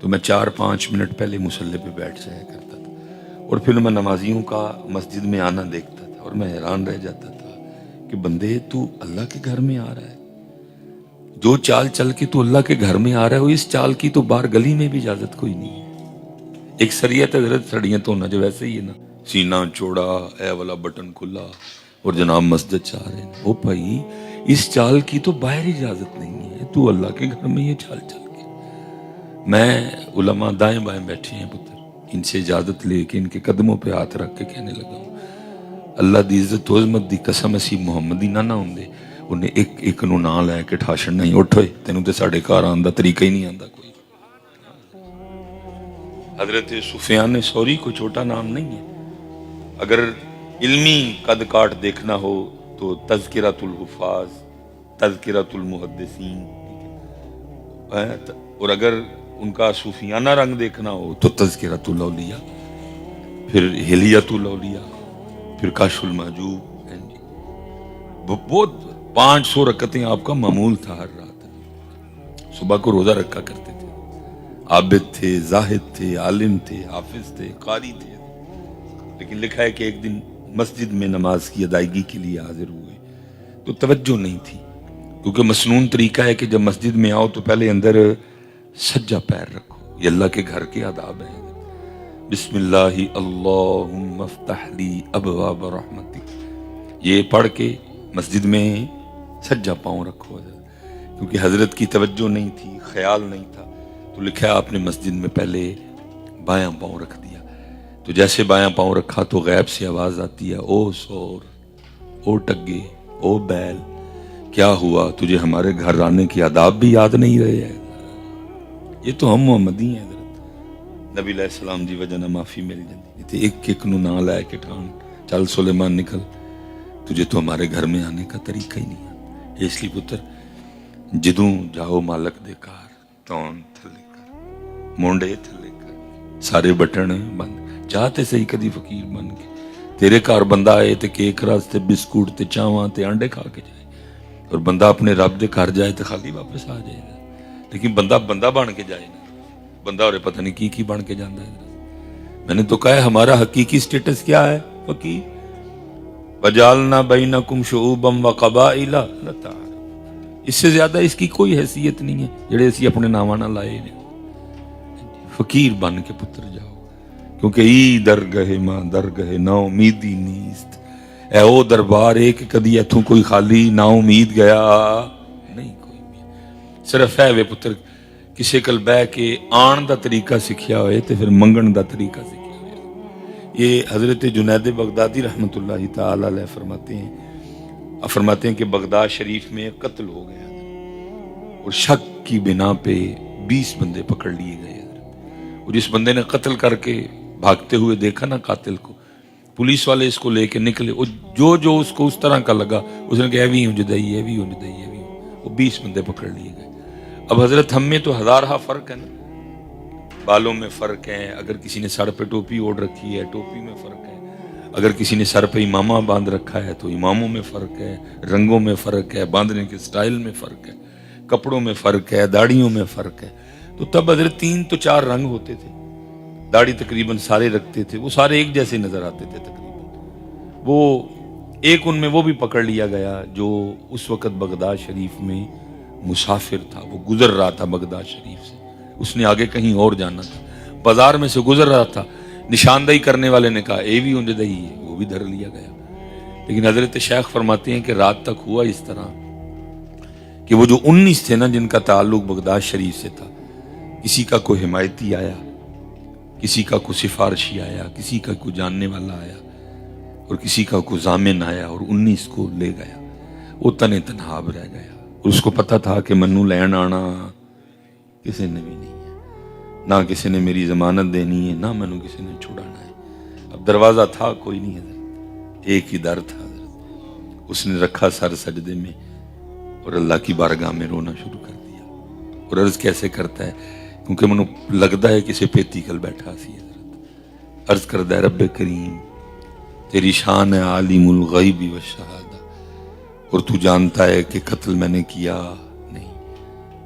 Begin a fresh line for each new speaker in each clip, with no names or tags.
تو میں 4-5 منٹ پہلے مصلی پہ بیٹھ جایا کرتا تھا، اور پھر میں نمازیوں کا مسجد میں آنا دیکھتا تھا، اور میں حیران رہ جاتا تھا کہ بندے تو اللہ کے گھر میں آ رہا ہے، جو چال چل کے تو اللہ کے گھر میں آ رہا ہے، وہ اس چال کی تو باہر گلی میں بھی اجازت کوئی نہیں ہے۔ ایک شریعت حضرت سڑیاں تو ہونا جو ویسے ہی ہے نا، سینہ چوڑا، اے والا بٹن کھلا، اور جناب مسجد چاہ رہے ہیں۔ او بھائی، اس چال کی تو باہر اجازت نہیں ہے، تو اللہ کے گھر میں یہ چال چل کے۔ میں علماء دائیں بائیں بیٹھے ہیں پتر، ان سے اجازت لے کے ان کے قدموں پہ ہاتھ رکھ کے کہنے لگا ہوں، اللہ دی عزت و عظمت دی قسم اسی محمدی نہ ہوندے انہیں ایک نو نہ لے کے ٹھاشن نہیں اٹھوئے، تینوں تے ساڑھے کار آندہ طریقہ ہی نہیں آندہ کوئی۔ حضرت سفیان ثوری کو چھوٹا نام نہیں ہے۔ اگر علمی قد کاٹ دیکھنا ہو تو تذکرۃ الحفاظ، تذکرۃ المحدثین، اور اگر ان کا صوفیانہ رنگ دیکھنا ہو تو تذکرۃ الاولیاء، پھر حلیۃ الاولیاء، پھر کاشف المحجوب۔ بہت 500 رکعتیں آپ کا معمول تھا ہر رات، صبح کو روزہ رکھا کرتے تھے، عابد تھے، زاہد تھے، عالم تھے، حافظ تھے، قاری تھے۔ لیکن لکھا ہے کہ ایک دن مسجد میں نماز کی ادائیگی کے لیے حاضر ہوئے تو توجہ نہیں تھی، کیونکہ مسنون طریقہ ہے کہ جب مسجد میں آؤ تو پہلے اندر سجا پیر رکھو، یہ اللہ کے گھر کے آداب ہیں۔ بسم اللہ اللہم افتح لی ابواب رحمتک، یہ پڑھ کے مسجد میں سجا پاؤں رکھو، کیونکہ حضرت کی توجہ نہیں تھی، خیال نہیں تھا، تو لکھا ہے آپ نے مسجد میں پہلے بایاں پاؤں رکھ دیا۔ تو جیسے بایاں پاؤں رکھا تو غیب سے آواز آتی ہے، او سور، او ٹگے، او بیل، کیا ہوا؟ تجھے ہمارے گھر آنے کی آداب بھی یاد نہیں رہے ہیں؟ یہ تو ہم محمدی ہیں حضرت۔ نبی علیہ السلام دی وجہ نہ معافی مل جاتی تھی، ایک نو نہ لائے کے ٹھان چل سلیمان نکل، تجھے تو ہمارے گھر میں آنے کا طریقہ ہی نہیں ہے۔ اس لیے پتر جدوں جاؤ مالک دے کار، تون تھلے کر، مونڈے تھلے کر، سارے بٹن بند، چاہتے صحیح کدی فقیر بن کے تیرے کار بندہ آئے تے کیک راستے بسکوٹ تے چاواں تے انڈے کھا کے جائے، اور بندہ اپنے رب دے گھر جائے تے خالی واپس آ جائے گا۔ لیکن بندہ بن کے جائے نا، بندہ اور پتہ نہیں کی بن کے جاندہ ہے۔ میں نے تو کہا ہے ہمارا حقیقی سٹیٹس کیا ہے فقیر؟ وَجَعَلْنَا بَيْنَكُمْ شُعُوبًا وَقَبَائِلَ لَتَعَارَفُوا، اس سے زیادہ اس کی کوئی حیثیت نہیں ہے جڑے اسی اپنے نامانا لائے نے۔ فقیر بن کے پتر جاؤ، کیونکہ ای درگہ ماں درگہ نا امیدی نیست، اے او دربار ہے کہ کدی ایتھوں کوئی خالی نا امید گیا نہیں کوئی بھی۔ صرف ہے وے پتر کسے کل بہ کے آن دا طریقہ سکھیا ہوئے تے پھر منگن دا طریقہ سکھیا ہوئے۔ یہ حضرت جنید بغدادی رحمت اللہ تعالی علیہ فرماتے ہیں کہ بغداد شریف میں قتل ہو گیا اور شک کی بنا پہ 20 بندے پکڑ لیے گئے، اور جس بندے نے قتل کر کے بھاگتے ہوئے دیکھا نا قاتل کو، پولیس والے اس کو لے کے نکلے، جو اس کو اس طرح کا لگا اس نے کہا ایوی ہوں جدائی، ایوی ہوں جدائی، ایوی ہوں، وہ 20 بندے پکڑ لیے گئے۔ اب حضرت ہم میں تو ہزارہا فرق ہے نا، بالوں میں فرق ہے، اگر کسی نے سر پہ ٹوپی اوڑھ رکھی ہے ٹوپی میں فرق ہے، اگر کسی نے سر پہ امامہ باندھ رکھا ہے تو اماموں میں فرق ہے، رنگوں میں فرق ہے، باندھنے کے سٹائل میں فرق ہے، کپڑوں میں فرق ہے، داڑھیوں میں فرق ہے۔ تو تب حضرت 3 تو 4 رنگ ہوتے تھے، داڑھی تقریباً سارے رکھتے تھے، وہ سارے ایک جیسے نظر آتے تھے تقریباً۔ وہ ایک ان میں وہ بھی پکڑ لیا گیا جو اس وقت بغداد شریف میں مسافر تھا، وہ گزر رہا تھا بغداد شریف سے، اس نے آگے کہیں اور جانا تھا، بازار میں سے گزر رہا تھا، نشاندہی کرنے والے نے کہا اے بھی انجدہی ہے، وہ بھی دھر لیا گیا۔ لیکن حضرت شیخ فرماتے ہیں کہ رات تک ہوا اس طرح کہ وہ جو 19 تھے نا جن کا تعلق بغداد شریف سے تھا، کسی کا کوئی حمایتی آیا، کسی کا کوئی سفارشی آیا، کسی کا کوئی جاننے والا آیا، اور کسی کا کوئی ضامن آیا، اور 19 کو لے گیا۔ وہ تن تنہاب رہ گیا، اور اس کو پتا تھا کہ منو لین آنا کسی نے بھی نہیں ہے، نہ کسی نے میری ضمانت دینی ہے، نہ منو کسی نے چھڑانا ہے۔ اب دروازہ تھا کوئی نہیں حضرت، ایک ہی در تھا حضرت، اس نے رکھا سر سجدے میں اور اللہ کی بارگاہ میں رونا شروع کر دیا، اور عرض کیسے کرتا ہے کیونکہ منو لگتا ہے کسی پیتی کل بیٹھا سی حضرت، عرض کردہ ہے رب کریم تیری شان ہے عالم الغیب والشہادہ، اور تو جانتا ہے کہ قتل میں نے کیا نہیں،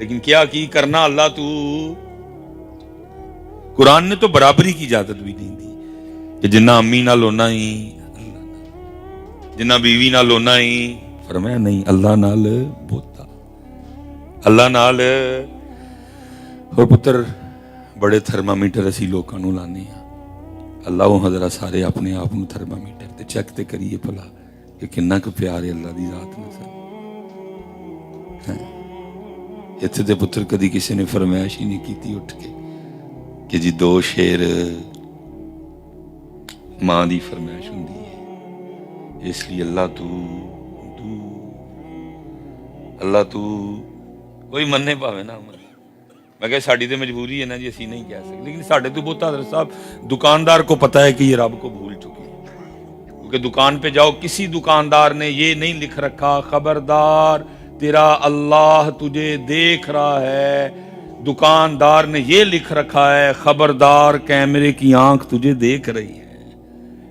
لیکن کیا کی کرنا اللہ تو قرآن نے تو برابری کی اجازت بھی نہیں دی کہ جنہ امی نال ہونا ہی جنہ بیوی نال ہونا ہی، فرمایا نہیں، اللہ نال بوتا، اللہ نال۔ اور پتر بڑے تھرمامیٹر اسی لوگوں نوں لانے ہیں، اللہ وہ حضرت سارے اپنے آپ نوں تھرمامیٹر تے چیک تے کریے بھلا کہ کنا کو پیار ہے اللہ دی ذات نال سانوں۔ اتنے تے پتر کدی کسی نے فرمائش ہی نہیں کیتی اٹھ کے کہ جی دو شیر ماں دی فرمائش ہوندی ہے، اس لیے اللہ تو اللہ تو کوئی منے پاوے نہ منے۔ میں کہ ساڈی تے مجبوری ہے نا جی، اسی نہیں کہہ سکتے، لیکن ساڈے تو بہت حضرت صاحب دکاندار کو پتہ ہے کہ یہ رب کو بھول چکے ہیں، کیونکہ دکان پہ جاؤ کسی دکاندار نے یہ نہیں لکھ رکھا خبردار تیرا اللہ تجھے دیکھ رہا ہے، دکاندار نے یہ لکھ رکھا ہے خبردار کیمرے کی آنکھ تجھے دیکھ رہی ہے،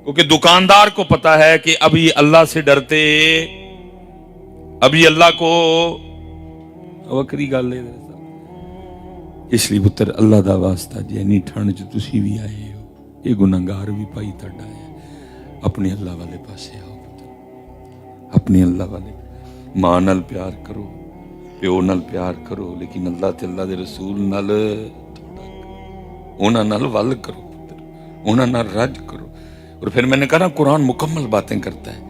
کیونکہ دکاندار کو پتا ہے کہ ابھی اللہ سے ڈرتے، ابھی اللہ کو وکری گل ہے۔ اس لیے پتر اللہ دا واسطہ جی اینی ٹھنڈ چ تسی بھی آئے ہو، یہ گناہگار بھی پائی تہاڈا ہے، اپنے اللہ والے پاسے آؤ پتر، اپنے اللہ والے ماں نال پیار کرو، پیو نال پیار کرو، لیکن اللہ تے اللہ دے رسول نال انہاں نال ول کرو پتر، انہاں نال رج کرو۔ اور پھر میں نے کہا نا قرآن مکمل باتیں کرتا ہے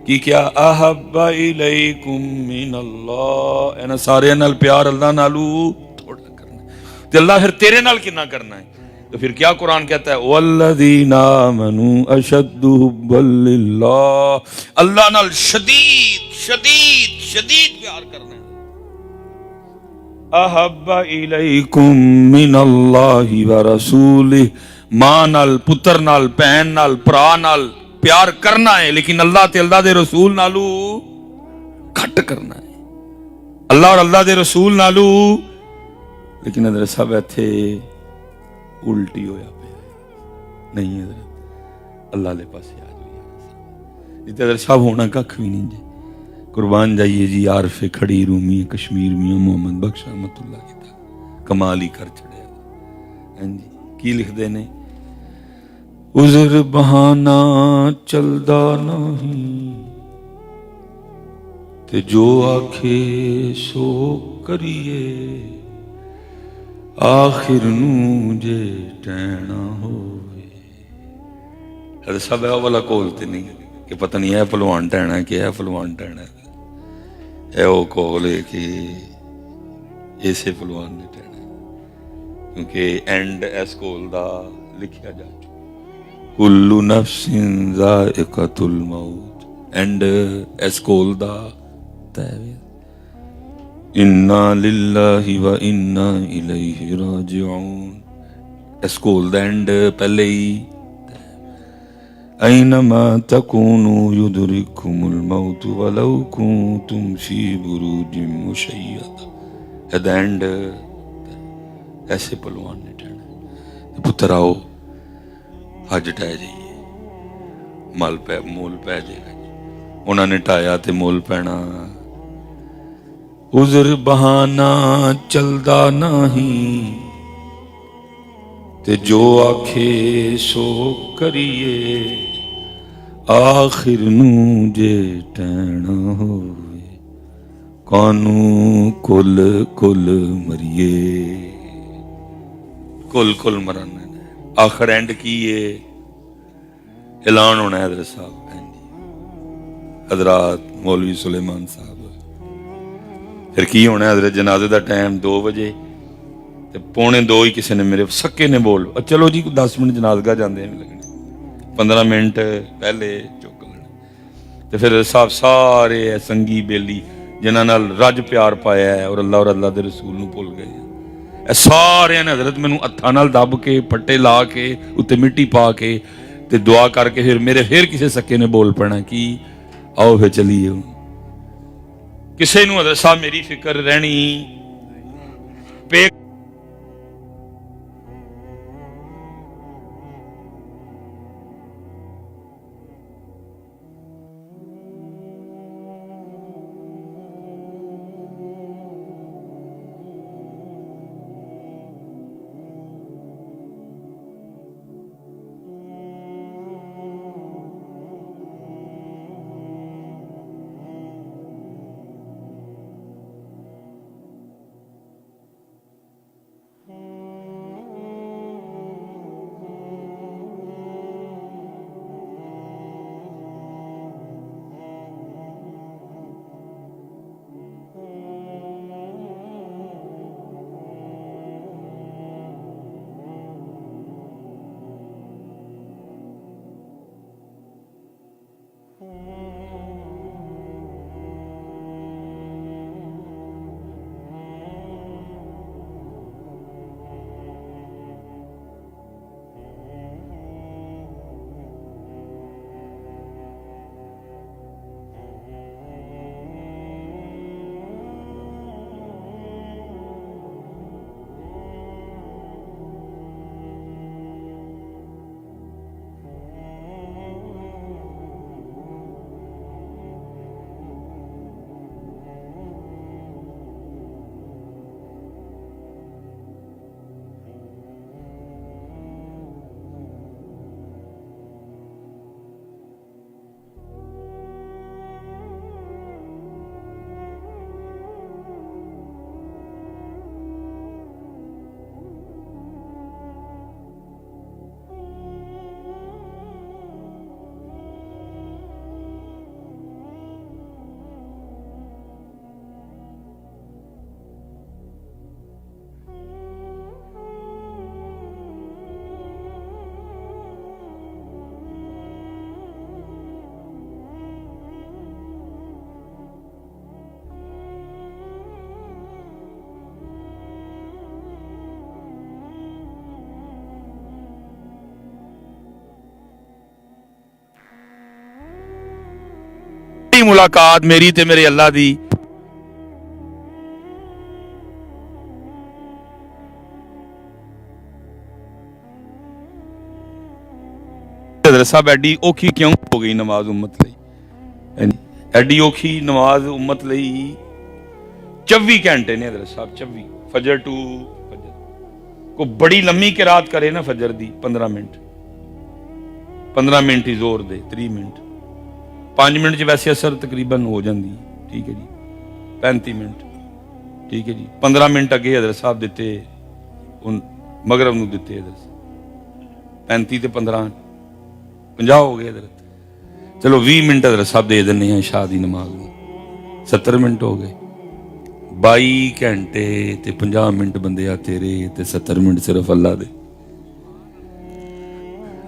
کہ کیا احب الیکم من اللہ، اینا سارے نال پیار اللہ نالو تھوڑا کرنا ہے، تے اللہ پھر تیرے نال کنا کرنا ہے؟ تو پھر کیا قرآن کہتا ہے والذین آمنوا اشد حبا للہ، اللہ نال شدید شدید شدید پیار کرنا ہے۔ احب الیکم من اللہ ورسولہ، ماں نال پتر نال بہن نال بھرا نال پیار کرنا ہے، لیکن اللہ تے اللہ دے رسول نالو گھٹ کرنا ہے، اللہ اور اللہ دے رسول نالو۔ لیکن حضرت صاحب ایتھے الٹی ہویا پیا نہیں، حضرت اللہ لے پاسے آ جائیے، جتے حضرت صاحب ہونا ککھ بھی نہیں جی، قربان جائیے جی عارف کھڑی رومی کشمیر میاں محمد بخش رحمت اللہ کی کمال ہی کر چھڑیا۔ ہاں جی کی لکھ دے نے، عذر بہانہ چلدا نہیں تے جو آکھے سو کریے، آخر نوں جے ٹہنا ہوئے۔ حضرت صاحب ہے والا کول تے نہیں کہ پتہ نہیں ہے پلوان ٹہنا ہے کہ ہے پلوان ٹہنا ہے، ہے وہ کول ہے کہ ایسے پلوان نے ٹہنا ہے، کیونکہ اینڈ اس کول دا لکھیا جا چکا کل نفس ذائقۃ الموت، اینڈ اس کول دا تیوی انا للہ و انا الیہ راجعون، اس کول دا اینڈ پہلے ہی اینما تکونوا یدرککم الموت ولو کنتم فی بروج مشیدہ، ایٹ دا اینڈ ایسے پلوان نے ٹھہرنا۔ پتر آؤ حج ٹہ جائیے، مل پہ مول پہ جائے گا جی، انہوں نے ٹایا تے مول پینا۔ عذر بہانہ چلدا نہیں تے جو آکھے سو کریے، آخر نوں جے ٹہنا ہوئے، کانوں کل کل مریے، کل کل مرن آخر اینڈ کی ہے اعلان ہونا ہے حضرت صاحب، حضرات مولوی سلیمان صاحب، پھر کی ہونا ہے حضرت جنازے دا ٹائم 2 بجے تے 1:45 ہی کسی نے میرے سکے نے بول چلو جی 10 منٹ جنازگاہ جاندے ہیں لگنے، 15 منٹ پہلے چک لینا، تے پھر صاحب سارے سنگی بیلی جنہاں نال رج پیار پایا ہے اور اللہ دے رسول نو بھول گئے، اے سارے نے حضرت مینوں ہتھاں نال دب کے پٹے لا کے اتنے مٹی پا کے تے دعا کر کے پھر میرے پھر کسی سکے نے بول پڑنا کی آؤ پھر چلیے، کسے نو حضرت صاحب میری فکر رہنی پے پہلی ملاقات میری تے میرے اللہ دی حضرت صاحب ایڈی اوکھی کیوں ہو گئی نماز امت لئی؟ ایڈی اوکھی نماز امت لئی 24 گھنٹے نے حضرت صاحب 24 فجر ٹو فجر کو بڑی لمبی قرات کرے نا فجر دی 15 منٹ ہی زور دے 3 منٹ 5 منٹ چ ویسے اثر تقریباً ہو جاندی ہے ٹھیک ہے جی 35 منٹ ٹھیک ہے جی 15 منٹ اگے حضرت صاحب دیتے مغرب نو دیتے حضرت 35 تے 15 50 ہو گئے حضرت چلو 20 منٹ حضرت صاحب دے دینے ہیں عشاء دی نماز میں 70 منٹ ہو گئے 22 گھنٹے تے 50 منٹ بندے تیرے تے 70 منٹ صرف اللہ دے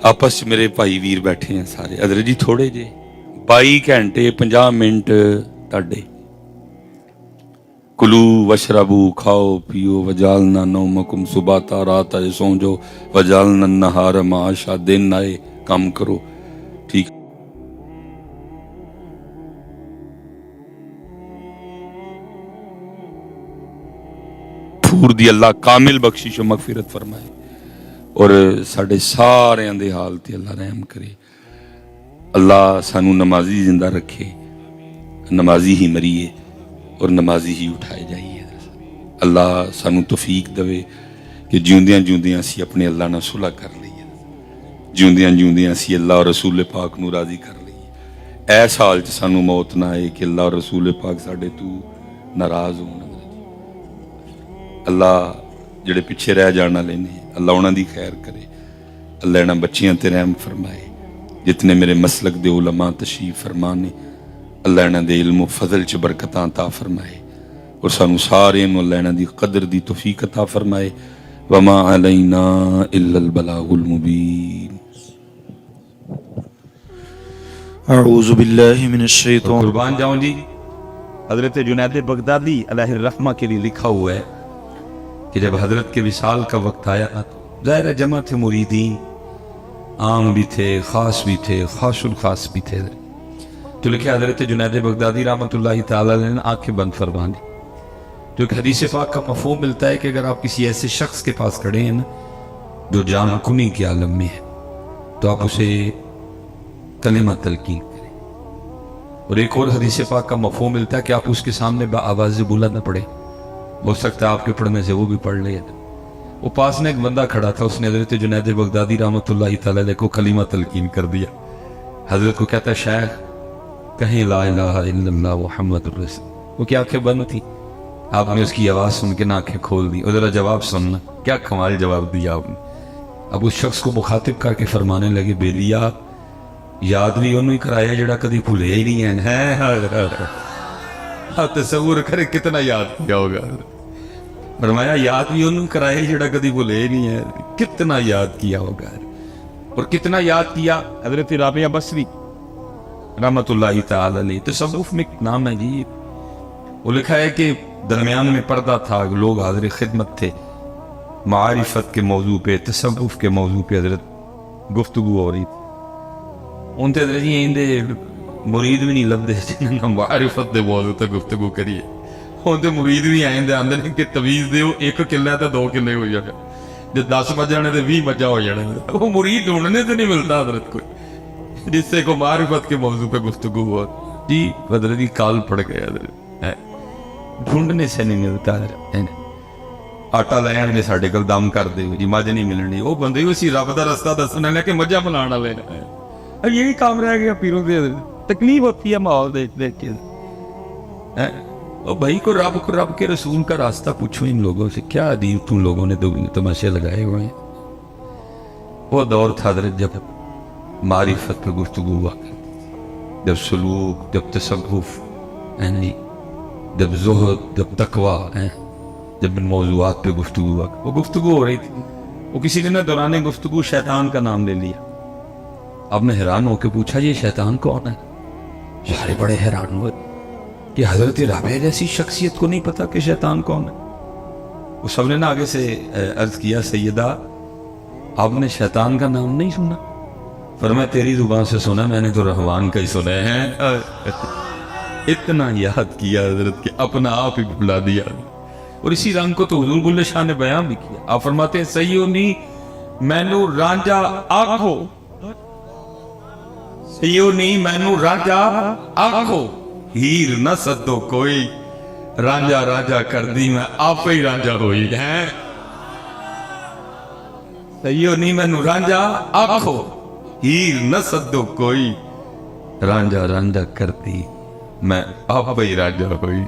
آپس میرے بھائی ویر بیٹھے ہیں سارے حضرت جی تھوڑے جے 22 گھنٹے 50 منٹ تاڈے کلو وشربو کھاؤ پیو وجالنا نومکم سباتا رات آئے سو جو وجالنا نہار معاشا دن آئے کام کرو ٹھیک پھور دی اللہ کامل بخشش و مغفرت فرمائے اور ساڑھے سارے اندے حال تے اللہ رحم کرے اللہ سانو نمازی زندہ رکھے نمازی ہی مریے اور نمازی ہی اٹھائے جائیے اللہ سانو توفیق دوے کہ جیوندیاں جیوندیاں اسی اپنے اللہ نہ صلح کر لئیے جیوندیاں جیوندیاں اسی اللہ اور رسول پاک نو راضی کر لئیے ایس حال چ سانو موت نہ آئے کہ اللہ اور رسول پاک ساڑھے تو ناراض ہوں اللہ جڑے پیچھے رہ جانا لینے اللہ انہاں دی خیر کرے اللہ انہاں بچیاں تے رحم فرمائے جتنے میرے مسلک دے علماء تشریف فرمانے اللہ انہاں دے علم و فضل چ برکتاں عطا فرمائے اور سانو سارے نو اللہ انہاں دی قدر دی توفیق عطا فرمائے وما علینا الا البلاغ المبین
اعوذ باللہ من الشیطان
قربان جاؤں جی حضرت جنید بغدادی علیہ الرحمہ کے لیے لکھا ہوا ہے کہ جب حضرت کے وصال کا وقت آیا ظاہر جمع تھے مریدین عام بھی تھے خاص بھی تھے خاص الخاص بھی تھے تو لکھے حضرت جنید بغدادی رحمۃ اللہ تعالی علیہ نے آنکھیں بند فرما دی جو کہ حدیث پاک کا مفہوم ملتا ہے کہ اگر آپ کسی ایسے شخص کے پاس کھڑے ہیں نا جو جان کنی کے عالم میں ہے تو آپ اسے کلمہ تلقین کریں اور ایک اور حدیث پاک کا مفہوم ملتا ہے کہ آپ اس کے سامنے بآواز بلند نہ پڑھیں ہو سکتا ہے آپ کے پڑھنے سے وہ بھی پڑھ لے وہ پاس میں ایک بندہ کھڑا تھا اس نے حضرت جنید بغدادی رحمۃ اللہ تعالی علیہ کو کلمہ تلقین کر دیا حضرت کو کہتا ہے شیخ کہیں لا الہ الا اللہ محمد الرسول وہ کی آنکھیں بند تھی آپ نے اس کی آواز سن کے آنکھیں کھول دی اور ذرا جواب سننا کیا کمال جواب دیا آپ نے اب اس شخص کو مخاطب کر کے فرمانے لگے بیلیا یاد بھی انہوں ہی کرایا جڑا کدی بھولے ہی نہیں ہے تصور کرے کتنا یاد کیا ہوگا فرمایا یاد بھی انہوں کرایا جڑا کدی بھولے ہی نہیں ہے کتنا یاد کیا ہوگا اور کتنا یاد کیا حضرت رابعہ بصری رحمت اللہ تعالی علیہ تصوف میں نام ہے جی وہ لکھا ہے کہ درمیان میں پردہ تھا لوگ حاضر خدمت تھے معرفت کے موضوع پہ تصوف کے موضوع پہ حضرت گفتگو ہو رہی تھی ان تے حضرت جی اندے مرید بھی نہیں لبدے جنہاں معرفت دے موضوع تے گفتگو کریے ان تے مرید بھی آئیں دے آندے نے کہ تویز دے ایک قلعہ ہے تو 2 قلعے ہو جانے جو 10 مجھانے تے 20 مجھا ہو جانے وہ مرید ڈھونڈنے سے نہیں ملتا حضرت کوئی جس سے کو معرفت کے موضوع پہ گفتگو ہوا جی حضرت جی کال پڑ گئے حضرت ڈھونڈنے سے نہیں ملتا حضرت آٹا لے آنے ساڑھے کل دم کر دے جی مجھ نہیں ملنی وہ بندے اسی رب دا رستہ دسنے لے کہ مجھا بنانا لے اب یہی کام رہ گیا پیروں دے تکلیف ہوتی ہے ماحول دیکھ دیکھ کے بھائی کو رب کے رسول کا راستہ پوچھو ان لوگوں سے کیا عجیب تم لوگوں نے تماشے لگائے ہوئے ہیں وہ دور تھا حضرت جب معرفت پہ گفتگو ہوا جب سلوک جب تصوف جب زہد جب تقوی جب ان موضوعات پہ گفتگو ہوا وہ گفتگو ہو رہی تھی وہ کسی نے دوران گفتگو شیطان کا نام لے لیا اب نے حیران ہو کے پوچھا یہ شیطان کون ہے سارے بڑے حیران ہوئے کہ حضرت رابعہ جیسی شخصیت کو نہیں پتا کہ شیطان کون ہے وہ سب نے آگے سے عرض کیا سیدہ آپ نے شیطان کا نام نہیں سنا فرمایا تیری زبان سے سنا میں نے تو رحمان کا ہی سنا ہے اتنا یاد کیا حضرت کہ اپنا آپ ہی بھلا دیا. اور اسی رنگ کو تو حضور بلے شاہ نے بیان بھی کیا. آپ فرماتے ہیں سیو نی مینو رانجا آنکھو, سیو نی مینو رانجا آنکھو, ہیر نہ سدو کوئی, رانجا رانجا کر دی میں آپ ہی رانجا ہوئی ہے. سیو نی مینو رانجا آنکھو, ہیر نہ سدو کوئی, رانجا رانجا کرتی میں آپ ہی رانجا ہوئی.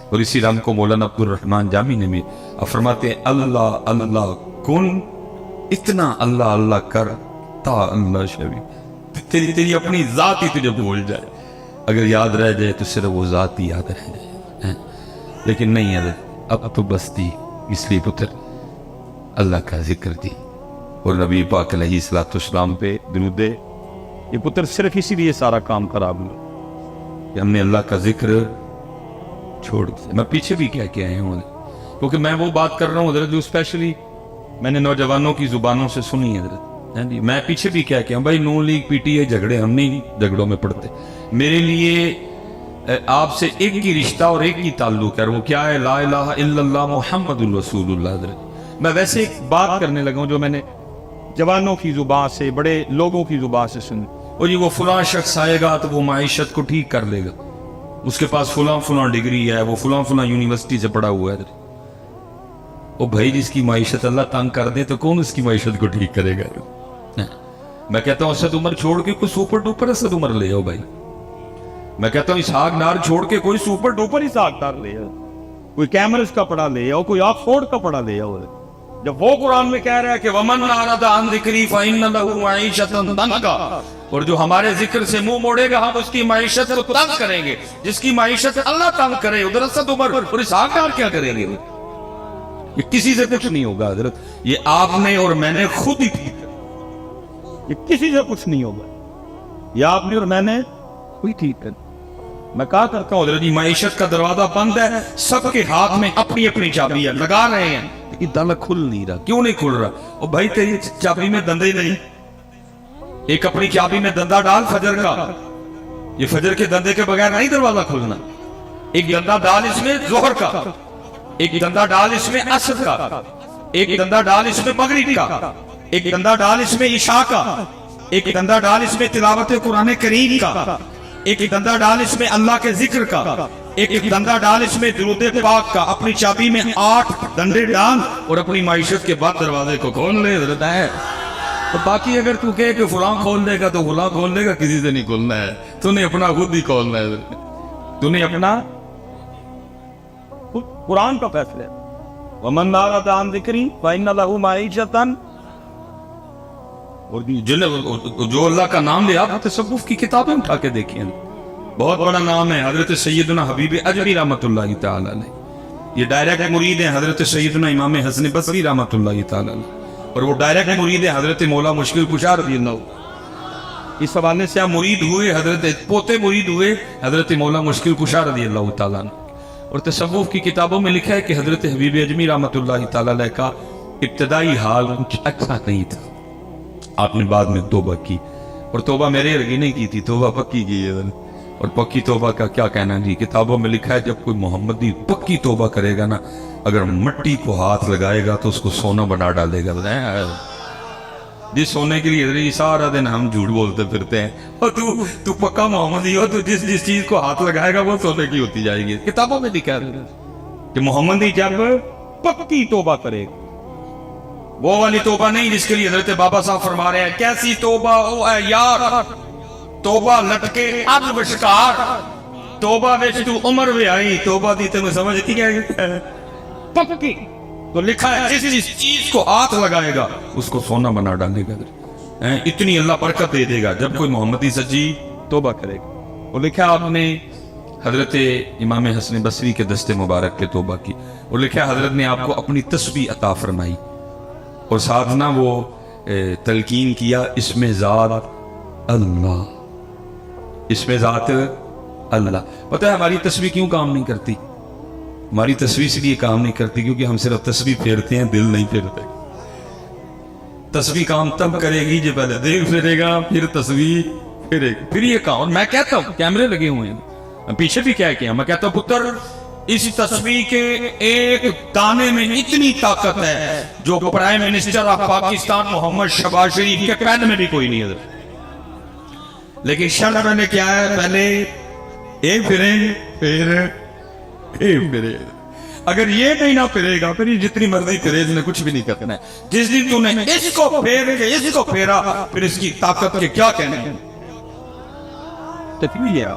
اور اسی رنگ کو مولانا عبد الرحمن جامی نے بھی فرماتے ہیں اللہ اللہ کن, اتنا اللہ اللہ کر تا اللہ شبی, تیری اپنی ذات ہی تجھے بھول جائے. اگر یاد رہ جائے تو صرف وہ ذات ہی یاد رہ جائے, لیکن نہیں ہے اب تو بستی. اس لیے پتر اللہ کا ذکر دی اور نبی پاک علیہ الصلوۃ والسلام پہ درود دے. یہ پتر صرف اسی لیے سارا کام خراب ہوا کہ ہم نے اللہ کا ذکر چھوڑ دیا. میں پیچھے بھی کہہ کے آئے ہوں, کیونکہ میں وہ بات کر رہا ہوں حضرت جو اسپیشلی میں نے نوجوانوں کی زبانوں سے سنی ہے حضرت. میں پیچھے بھی کہہ کے آؤں بھائی نون لیگ پی ٹی اے جھگڑے, ہم نہیں جھگڑوں میں پڑتے. میرے لیے آپ سے ایک ہی رشتہ اور ایک ہی تعلق ہے, وہ کیا ہے؟ لا الہ الا اللہ محمد الرسول اللہ. حضرت میں ویسے ایک بات کرنے لگا ہوں جو میں نے جوانوں کی زبان سے, بڑے لوگوں کی زبان سے سنی. اور یہ وہ فلاں شخص آئے گا تو وہ معیشت کو ٹھیک کر لے گا, اس کے پاس فلاں فلاں ڈگری ہے, وہ فلاں فلاں یونیورسٹی سے پڑھا ہوا ہے. وہ بھائی جس کی معیشت اللہ تنگ کر دے تو کون اس کی معیشت کو ٹھیک کرے گا؟ میں کہتا ہوں اسد عمر چھوڑ کے کوئی سپر ڈوپر اسد عمر لے آؤ بھائی. میں کہتا ہوں اسحاق ڈار چھوڑ کے کوئی سپر ڈوپر اسحاق ڈار لے آؤ, کوئی کیمرس کا پڑھا لے آؤ, کوئی آکسفورڈ کا پڑھا لے آؤ. جب وہ قرآن میں کہہ رہا ہے کہ ومن اعرض عن ذکری فإن له معیشۃ ضنکا, اور جو ہمارے ذکر سے منہ موڑے گا ہم اس کی معیشت کو تنگ کریں گے. جس کی معیشت اللہ تنگ کرے, ادھر اسد عمر اور اسحاق ڈار کیا کریں گے؟ یہ کسی سے کچھ نہیں ہوگا حضرت, یہ آپ نے اور میں نے خود ہی ٹھیک کر, یہ کسی سے کچھ نہیں ہوگا, یہ آپ نے اور میں نے کوئی ٹھیک کر. میں کہا کرتا ہوں حضرت جی معیشت کا دروازہ بند ہے, سب کے ہاتھ میں اپنی اپنی چابی ہے, لگا رہے ہیں لیکن دانا کھل نہیں رہا. کیوں نہیں کھل رہا؟ اور بھائی تیری چابی میں دندے نہیں, ایک اپنی چابی میں دندہ ڈال فجر کا, یہ فجر کے دندے کے بغیر نہیں دروازہ کھلنا. ایک دندہ ڈال اس میں ظہر کا, ایک دندہ ڈال اس میں عصر کا, ایک دندہ ڈال اس میں مغرب کا, ایک دندہ ڈال اس میں عشاء کا, ایک دندہ ڈال اس میں تلاوت قرآن کریم کا, ایک دندہ ڈال اس میں اللہ کے ذکر کا, ایک دندہ ڈال اس میں درود پاک کا. اپنی چابی میں 8 دندے ڈال اور اپنی معیشت کے بعد دروازے کو کھول لے حضرت ہے. تو باقی اگر تو کہے کہ فلاں کھول دے گا تو فلاں کھول دے گا, کسی سے نہیں کھولنا ہے, تو نے اپنا خود ہی کھولنا ہے. تو نے اپنا قرآن کا فیصلہ ہے. ومن اعرض عن ذکری فإن له معیشۃ, اور جو اللہ کا نام لے, آپ تصوف کی کتابیں اٹھا کے دیکھیں, بہت بڑا نام ہے حضرت سیدنا حبیب اجری رحمۃ اللہ تعالی علیہ. یہ ڈائریکٹ مرید ہیں حضرت سیدنا امام حسن بصری رحمۃ اللہ تعالی علیہ, اور وہ ڈائریکٹ مرید ہیں حضرت مولا مشکل کشا رضی اللہ. اس حوالے سے آپ مرید ہوئے, حضرت پوتے مرید ہوئے حضرت مولا مشکل کشا رضی اللہ تعالیٰ. اور تصوف کی کتابوں میں لکھا ہے کہ حضرت حبیب اجمی رحمۃ اللہ تعالی علیہ کا ابتدائی حال کچھ اچھا نہیں تھا. آپ نے بعد میں توبہ کی, اور توبہ میرے لگی نہیں کی تھی, توبہ پکی کی ہے. اور پکی توبہ کا کیا کہنا جی, کتابوں میں لکھا ہے جب کوئی محمدی پکی توبہ کرے گا نا, اگر مٹی کو ہاتھ لگائے گا تو اس کو سونا بنا ڈالے گا. جس سونے کے لیے سارا دن ہم جھوٹ بولتے پھرتے ہیں, اور تو پکا محمدی ہو تو جس چیز کو ہاتھ لگائے گا وہ سونے کی ہوتی جائے گی. کتابوں میں لکھا ہے کہ محمدی جب پکی توبہ کرے گا, وہ والی توبہ نہیں جس کے لیے حضرت بابا صاحب فرما رہے ہیں کیسی توبہ او اے یار, توبہ لٹکے اب وشکار, توبہ وچ تو عمر وی آئی, توبہ دی تمہیں سمجھ نہیں آئی پکی. تو لکھا ہے جس چیز کو ہاتھ لگائے گا اس کو سونا بنا ڈالے گا. اتنی اللہ برکت دے دے گا جب کوئی محمدی سچی توبہ کرے گا. اور لکھا آپ نے حضرت امام حسن بصری کے دست مبارک پہ توبہ کی, اور لکھا حضرت نے آپ کو اپنی تسبیح عطا فرمائی, اور ساتھ نہ وہ تلقین کیا اس میں ذات اللہ, اس میں ذات اللہ. پتہ ہے ہماری تسبیح کیوں کام نہیں کرتی؟ ہماری تسبیح اس لیے کام نہیں کرتی کیونکہ ہم صرف تسبیح پھیرتے ہیں, دل نہیں پھیرتے. تسبیح کام تب کرے گی جب پہلے دل پھیرے گا, پھر تسبیح پھیرے گی, پھر یہ کام. اور میں کہتا ہوں کیمرے لگے ہوئے ہیں,
میں پیچھے بھی کیا کیا، میں کہتا ہوں پتر اس تسبیح کے ایک دانے میں اتنی طاقت ہے جو پرائم منسٹر آف پاکستان محمد شہباز شریف کے پین میں بھی کوئی نہیں ہے. لیکن شرط میں نے کیا ہے، پہلے ایک پھرے پھر ایک پھرے. اگر یہ نہیں نہ پھرے گا پھر یہ جتنی مرضی پھرے اس نے کچھ بھی نہیں کرنا ہے. جس دن تو نے اس کو پھیر کے اس کو پھیرا پھر اس کی طاقت کے کیا کہنے ہیں. تکمیل ہے.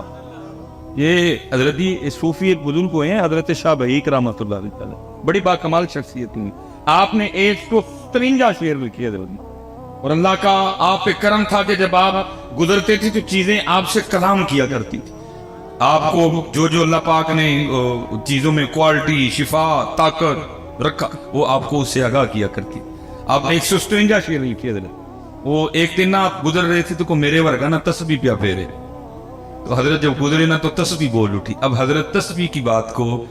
یہ حضرت صوفی ایک بزرگ ہوئے ہیں حضرت شاہ بہیق رحمۃ اللہ علیہ وسلم، بڑی با کمال شخصیت تھی. آپ نے 153 شعر لکھے حضرت، اور اللہ کا آپ پہ کرم تھا کہ جب آپ گزرتے تھے تو چیزیں آپ سے کلام کیا کرتی تھی. آپ کو جو اللہ پاک نے چیزوں میں کوالٹی، شفا، طاقت رکھا وہ آپ کو اس سے آگاہ کیا کرتی. آپ نے 153 شعر لکھے حضرت. وہ ایک دن آپ گزر رہے تھے تو کو میرے ورگا نا تسبیح پیا پھیرے، تو حضرت جب گزرے نا تو تسبیح بول اٹھی. اب حضرت تسبیح کی بات کو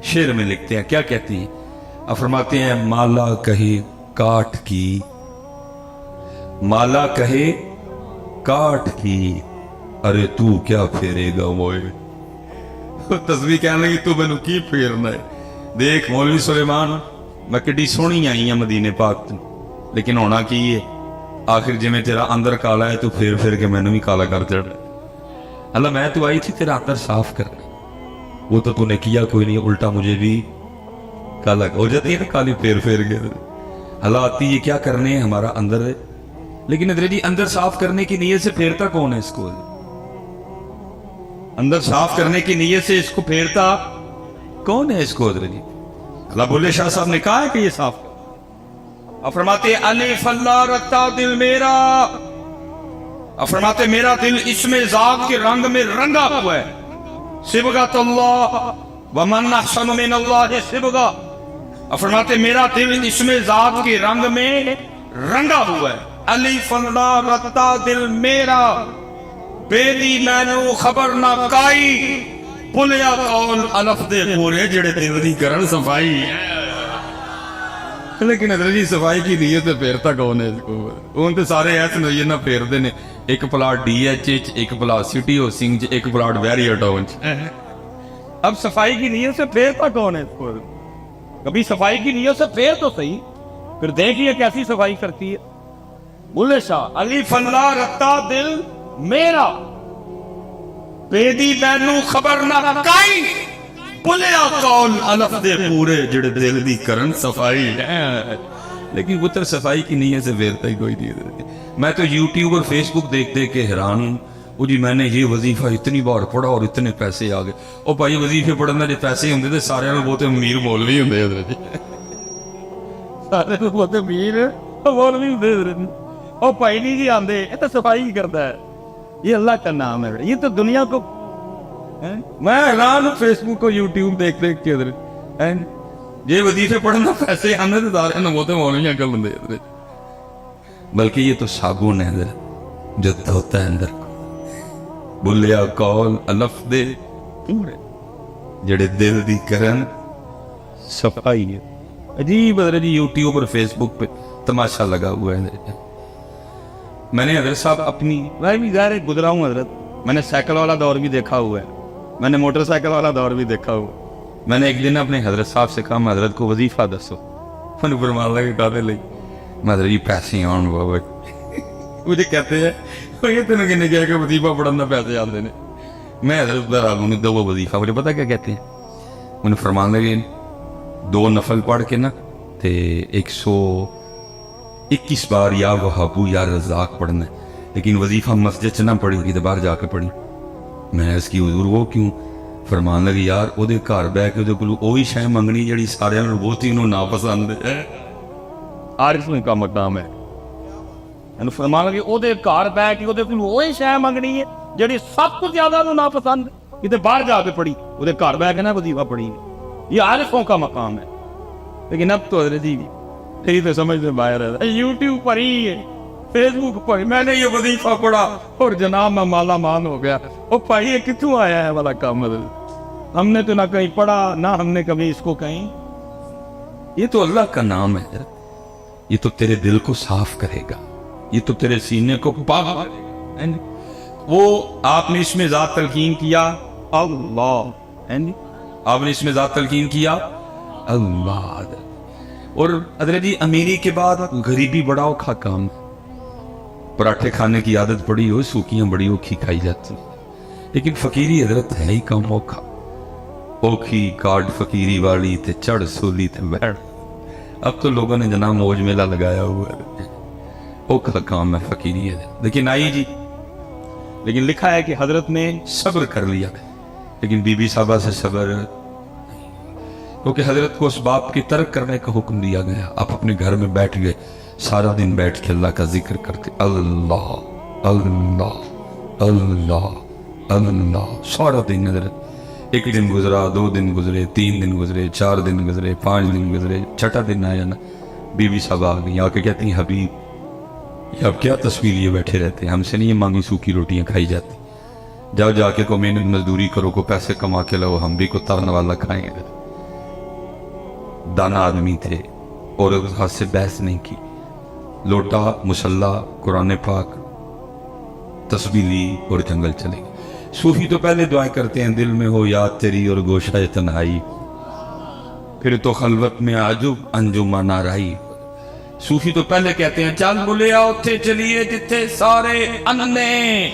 شعر میں لکھتے ہیں. کیا کہتے ہیں؟ اب فرماتے ہیں مالا کہے کاٹ کی، مالا کہے کاٹ کی، ارے تو کیا پھیرے گا موئے. تسبیح کہنے لگی تو مینوں کی پھیرنا ہے. دیکھ مولوی سلیمان میں کڈی سونی آئی ہوں مدینے پاک تو، لیکن ہونا کی ہے آخر جی میں تیرا اندر کالا ہے تو پھیر پھیر کے مینوں بھی کالا کر چڑھ. اللہ میں تو آئی تھی تیرا اندر صاف کرنے، وہ تو نے کیا کوئی نہیں، الٹا مجھے بھی کالا ہو جاتی ہے نا کالی پھیر پھیر کے. اللہ آتی یہ کیا کرنے ہمارا اندر ہے. لیکن حضرت جی اندر صاف کرنے کی نیت سے پھیرتا کون ہے اس کو؟ اندر صاف کرنے کی نیت سے اس کو پھیرتا کون ہے اس کو حضرت جی؟ اللہ بولے شاہ صاحب نے کہا ہے کہ یہ صاف کر. اب فرماتے الف اللہ رتا دل میرا، اب فرماتے میرا دل اس میں ذات کے رنگ میں رنگا ہوا ہے. صبغۃ اللہ ومن احسن من اللہ صبغہ. اب فرماتے میرا دل اس میں ذات کے رنگ میں رنگا ہوا ہے. الف اللہ رتا دل میرا، بیدی مینو خبر نہ کائی، بھولیا قول الف دے پورے جڑے دل دی کرن صفائی. لیکن حضرت جی صفائی کی نیت سے پھیرتا کون ہے اس کو؟ ان تو سارے ایسے نویے نہ پھیرتے نے، ایک پلاٹ ڈی ایچ ایچ، ایک پلاٹ سٹی ہاؤسنگ، ایک پلاٹ ویریئر ٹاؤن. اب صفائی کی نیت سے پھیرتا کون ہے اس کو؟ کبھی صفائی کی نیت سے پھیر تو صحیح، پھر دیکھیے کیسی صفائی کرتی ہے. بولے شاہ الف اللہ رتا دل میرا، بیدی مینو خبر نہ کائی، بھولیا قول الف دے پورے جڑے دل دی کرن صفائی. لیکن پتر صفائی کی نیت سے پھیرتا ہی کوئی نہیں. میں تو یوٹیوب اور فیس بک دیکھ دیکھ کے حیران ہوں. وہ جی میں نے یہ وظیفہ اتنی بار پڑھا اور اتنے پیسے آ گئے. او بھائی وظیفے پڑھنے جو پیسے ہوندے تے سارے نوں بہت امیر مولوی ہوندے حضرت. سارے نوں بہت امیر مولوی ہوندے حضرت. او بھائی نہیں جی آندے، یہ تو صفائی کرتا ہے. یہ اللہ کا نام ہے. یہ تو دنیا کو میں حیران ہوں فیس بک کو یوٹیوب دیکھ دیکھ کے حضرت. یہ وظیفے پڑھنا پیسے آنے تو سارے نوں بہت مولوی کر لیندے حضرت. بلکہ یہ تو صابن ہے حضرت جو دھوتا ہے اندر کو. بھولیا قول الف دے پورے جڑے دل دی کرن صفائی ہے. عجیب حضرت جی یوٹیوب اور فیس بک پہ تماشا لگا ہوا ہے. میں نے حضرت صاحب اپنی میں بھی ظاہر گزرا ہوں حضرت. میں نے سائیکل والا دور بھی دیکھا ہوا ہے، میں نے موٹر سائیکل والا دور بھی دیکھا ہوا. میں نے ایک دن اپنے حضرت صاحب سے کہا حضرت کو وظیفہ دسو. میں فرمان لگا کہتے لئی میں حضرت جی پیسے آن بابا. مجھے کہتے ہیں یہ تینوں کہنے کیا کہ وظیفہ پڑھنا پیسے آتے ہیں. میں حضرت نے دو وظیفہ مجھے پتا کیا کہتے ہیں. انہیں فرمان لگے 2 نفل پڑھ کے نا تے 121 بار یا وہابو یا رزاق پڑھنا ہے، لیکن وظیفہ مسجد سے نہ پڑھی ہوگی تو باہر جا کے پڑھی. میں اس کی حضور وہ کیوں؟ فرمان لگی یار وہ گھر بہ کے وہی شے منگنی جڑی سارے بہت ہی انہوں ناپسند ہے. عارف کا مقام ہے. فرمان لگی وہ گھر بہ کے وہی شے منگنی ہے جڑی سب کو زیادہ انہوں ناپسند ہے. یہ باہر جا کے پڑھی، وہ گھر بہ کے نہ وظیفہ پڑھی. یہ عارفوں کا مقام ہے. لیکن اب تو حضرت جی یہی تو سمجھ میں باہر ہے. یوٹیوب پر ہی ہے، فیس بک پر میں نے یہ وظیفہ پڑھا اور جناب میں مالا مال ہو گیا. وہ بھائی یہ کتوں آیا ہے والا کام؟ ہم نے تو نہ کہیں پڑھا نہ ہم نے کبھی اس کو کہیں. یہ تو اللہ کا نام ہے. یہ تو تیرے دل کو صاف کرے گا، یہ تو تیرے سینے کو پاک کرے گا. وہ آپ نے اس میں ذات تلقین کیا اللہ ہے نہیں, آپ نے اس میں ذات تلقین کیا اللہ. اور حضرت جی امیری کے بعد غریبی بڑا اوکھا کام. پراٹھے کھانے کی عادت پڑی ہو, سوکیاں بڑی اوکھی کھائی جاتی, لیکن فقیری حضرت ہے ہی کم اوکھا. اوکھی کارڈ فقیری والی تے چڑھ سولی تے بیٹھ. اب تو لوگوں نے جناب موج میلہ لگایا ہوا ہے, اوکھا کام ہے فقیری ہے. لیکن آئی جی, لیکن لکھا ہے کہ حضرت نے صبر کر لیا, لیکن بی بی صاحبہ سے صبر, کیونکہ حضرت کو اس باپ کی ترک کرنے کا حکم دیا گیا. آپ اپنے گھر میں بیٹھ گئے, سارا دن بیٹھ کے اللہ کا ذکر کرتے, اللہ اللہ اللہ اللہ سارا دن. حضرت ایک دن گزرا, 2 دن گزرے, 3 دن گزرے, 4 دن گزرے, 5 دن گزرے, چھٹا دن آیا نا, بی بی صاحب آ گئی, آ کے کہتی ہیں حبیب یہ اب کیا تصویر لیے بیٹھے رہتے ہیں, ہم سے نہیں یہ مانگی سوکھی روٹیاں کھائی جاتی, جاؤ جا کے کو محنت مزدوری کرو, کو پیسے کما کے لاؤ, ہم بھی کو ترنے والا کھائیں گے. دانا آدمی تھے اور اس ہاتھ سے بحث نہیں کی, لوٹا مصلح قرآن پاک تسبیح لی اور جنگل چلے گئے. صوفی تو پہلے دعائیں کرتے ہیں, دل میں ہو یاد تیری اور گوشہ تنہائی, پھر تو خلوت میں عجب انجمن آرائی. صوفی تو پہلے کہتے ہیں چل بلیا اتھے چلیے جتھے سارے اننے,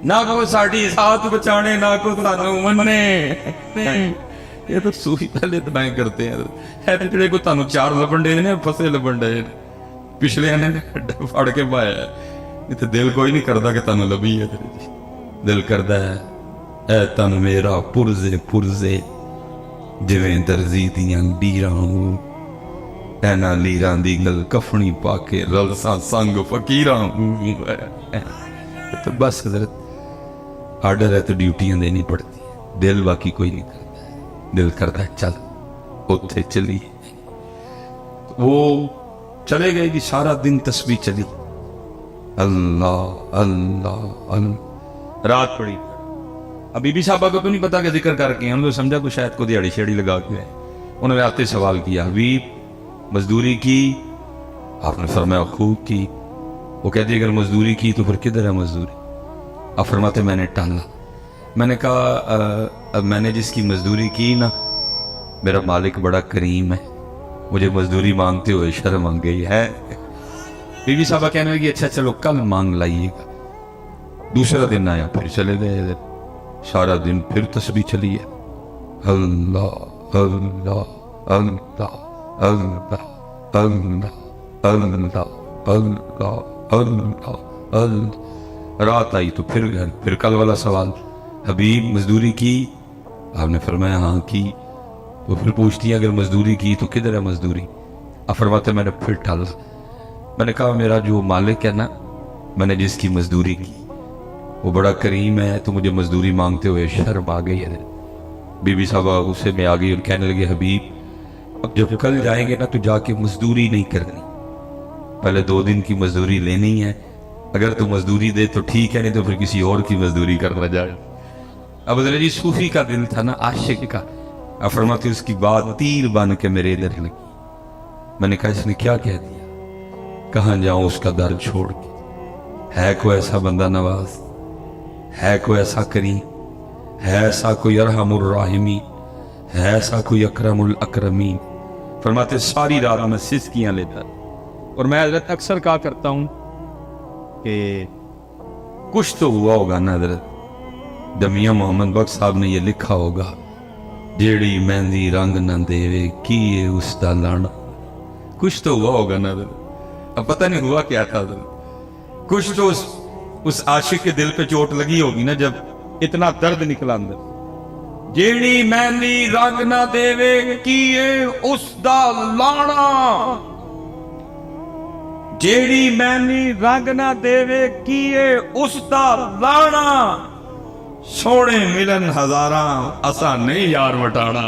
نہ کو ساڑی ساتھ بچانے نہ کو سانو مننے. یہ تو صوفی پہلے دعائیں کرتے ہیں. ہے جڑے کو تانوں 4 لبن دے نے پھسے لبن دے, پچھلے نے پھڑ کے پایا ہے. یہ تو دل کوئی نہیں کرتا کہ تانوں لبھی ہے, دل کردا ہے اے تن میرا پرزے پرزے جویں درزی دیاں ڈیراں ہوں, اینا لیراں دی گل کفنی پا کے رلساں سنگ فقیراں ہوں. تو بس حضرت آرڈر ہے تو ڈیوٹیاں دینی پڑتی ہے, دل باقی کوئی نہیں کرتا. دل کرتا ہے چل اتھے چلی. وہ چلے گئے جی, سارا دن تسبیح چلی, اللہ اللہ اللہ. رات پڑی, اب بی بی صاحبہ کو تو نہیں پتا کہ ذکر کر کے, ہم نے سمجھا کو شاید کو دیہڑی شیڑی لگا کے ہے. انہوں نے آتے سوال کیا حبیب مزدوری کی؟ آپ نے فرمایا خوب کی. وہ کہتی اگر مزدوری کی تو پھر کدھر ہے مزدوری؟ آپ فرماتے میں نے ٹالا. میں نے کہا میں نے جس کی مزدوری کی نا, میرا مالک بڑا کریم ہے, مجھے مزدوری مانگتے ہوئے شرم آ گئی ہے. بی بی صاحبہ کہنے لگی اچھا چلو کل مانگ لائیے گا. دوسرا دن آیا, پھر چلے گئے, سارا دن پھر تسبیح چلی ہے, اللہ اللہ اللہ اللہ اللہ اللہ اللہ اللہ اللہ. رات آئی تو پھر گھر, پھر کل والا سوال حبیب مزدوری کی؟ آپ نے فرمایا ہاں کی. وہ پھر پوچھتی ہے اگر مزدوری کی تو کدھر ہے مزدوری؟ آپ فرماتے میں نے پھر ٹالا. میں نے کہا میرا جو مالک ہے نا, میں نے جس کی مزدوری کی وہ بڑا کریم ہے, تو مجھے مزدوری مانگتے ہوئے شرم آ گئی ہے. بی بی صاحبہ غصے میں آ گئی اور کہنے لگے حبیب اب جب کل جائیں گے نا تو جا کے مزدوری نہیں کرنی, پہلے 2 دن کی مزدوری لینی ہے. اگر تو مزدوری دے تو ٹھیک ہے, نہیں تو پھر کسی اور کی مزدوری کرنا جائے. اب حضرت جی صوفی کا دل تھا نا, عاشق کا. اب فرماتے اس کی بات تیر بن کے میرے ادھر لگی. میں نے کہا اس نے کیا کہہ دیا؟ کہاں جاؤں اس کا در چھوڑ کے؟ ہے کوئی ایسا بندہ نواز, ہے کوئی ایسا کریم, ہے ایسا کوئی ارحم الراحمین, ہے ایسا کوئی اکرم الاکرمین. فرماتے ساری رات میں سسکیاں لیتا, اور میں حضرت اکثر کہا کرتا ہوں کہ کچھ تو ہوا ہوگا نا حضرت, دمیاں محمد بخش صاحب نے یہ لکھا ہوگا جیڑی مہندی رنگ نہ دے کیے اس دا لانا. کچھ تو ہوا ہوگا نا حضرت, اب پتہ نہیں ہوا کیا تھا حضرت. کچھ تو اس عاشق کے دل پہ چوٹ لگی ہوگی نا جب اتنا درد نکلا اندر. جیڑی مہندی رنگ نہ دے کیے اس دا لانا, جیڑی مہندی رنگ نہ دے کیے اس دا لانا, سونے ملن ہزاراں اسا نہیں یار وٹانا.